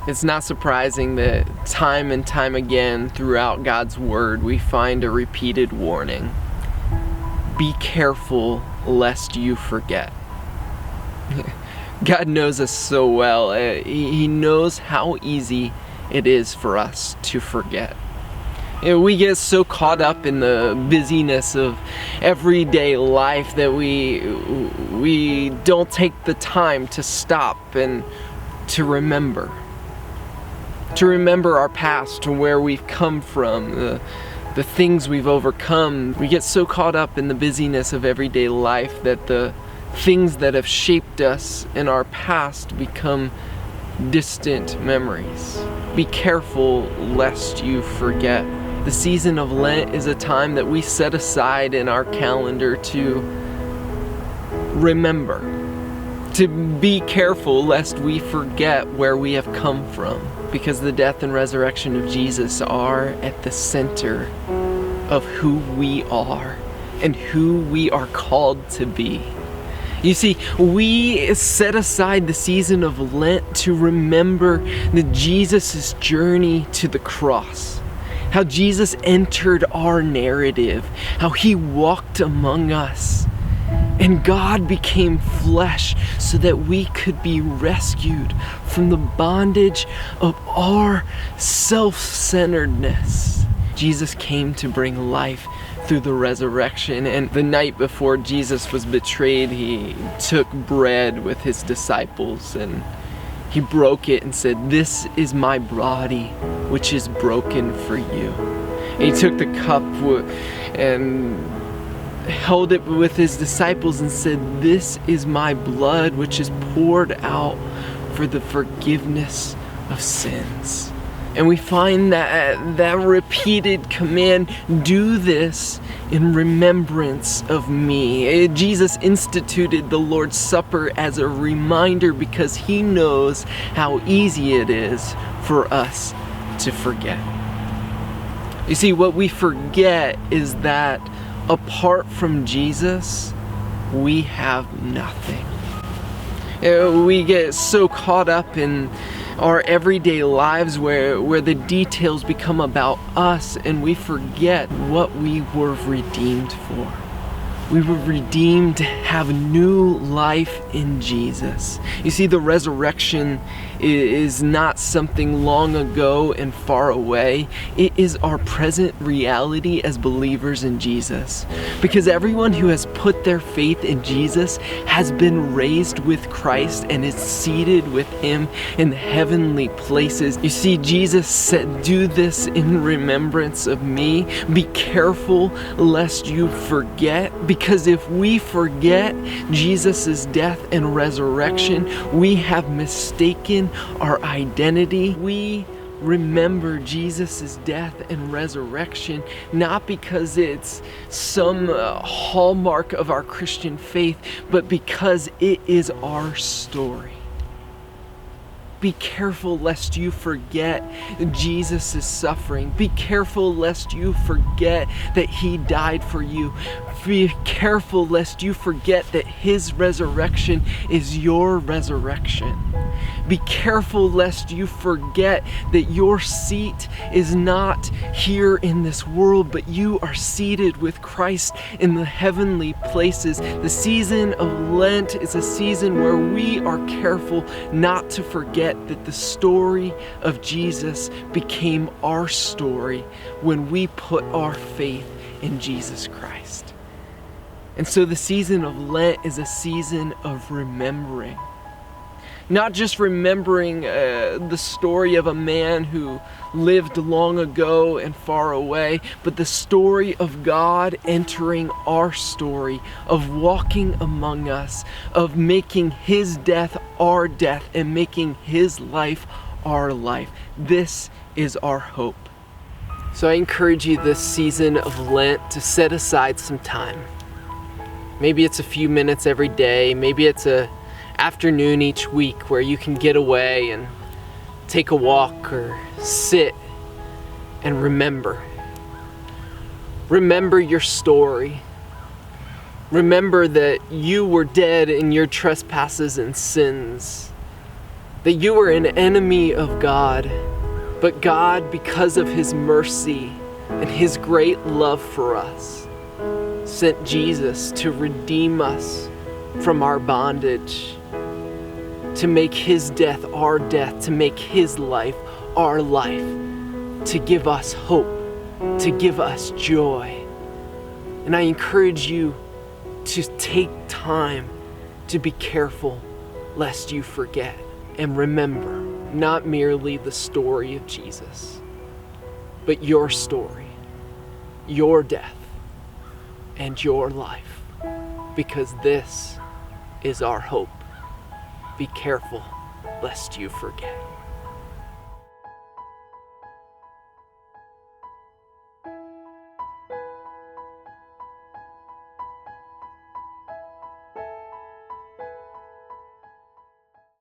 It's not surprising that time and time again throughout God's Word we find a repeated warning. Be careful lest you forget. God knows us so well. He knows how easy it is for us to forget. We get so caught up in the busyness of everyday life that we don't take the time to stop and to remember. To remember our past, to where we've come from, the things we've overcome. We get so caught up in the busyness of everyday life that the things that have shaped us in our past become distant memories. Be careful lest you forget. The season of Lent is a time that we set aside in our calendar to remember, to be careful lest we forget where we have come from, because the death and resurrection of Jesus are at the center of who we are and who we are called to be. You see, we set aside the season of Lent to remember Jesus' journey to the cross. How Jesus entered our narrative, how he walked among us, and God became flesh so that we could be rescued from the bondage of our self-centeredness. Jesus came to bring life through the resurrection, and the night before Jesus was betrayed, he took bread with his disciples and he broke it and said, "This is my body, which is broken for you." And he took the cup and held it with his disciples and said, "This is my blood, which is poured out for the forgiveness of sins." And we find that repeated command, do this in remembrance of me. Jesus instituted the Lord's Supper as a reminder because he knows how easy it is for us to forget. You see, what we forget is that apart from Jesus, we have nothing. We get so caught up in our everyday lives where the details become about us and we forget what we were redeemed for. We were redeemed to have new life in Jesus. You see, the resurrection is not something long ago and far away. It is our present reality as believers in Jesus. Because everyone who has put their faith in Jesus has been raised with Christ and is seated with him in the heavenly places. You see, Jesus said, "Do this in remembrance of me." Be careful lest you forget, because if we forget Jesus' death and resurrection, we have mistaken our identity. We remember Jesus' death and resurrection not because it's some hallmark of our Christian faith, but because it is our story. Be careful lest you forget Jesus' suffering. Be careful lest you forget that he died for you. Be careful lest you forget that his resurrection is your resurrection. Be careful lest you forget that your seat is not here in this world, but you are seated with Christ in the heavenly places. The season of Lent is a season where we are careful not to forget that the story of Jesus became our story when we put our faith in Jesus Christ. And so the season of Lent is a season of remembering. Not just remembering the story of a man who lived long ago and far away, but the story of God entering our story, of walking among us, of making his death our death and making his life our life. This is our hope. So I encourage you this season of Lent to set aside some time. Maybe it's a few minutes every day, maybe it's a afternoon each week where you can get away and take a walk or sit and remember. Remember your story. Remember that you were dead in your trespasses and sins, that you were an enemy of God, but God, because of his mercy and his great love for us, sent Jesus to redeem us from our bondage, to make his death our death, to make his life our life, to give us hope, to give us joy. And I encourage you to take time to be careful lest you forget. And remember, not merely the story of Jesus, but your story, your death, and your life, because this is our hope. Be careful lest you forget.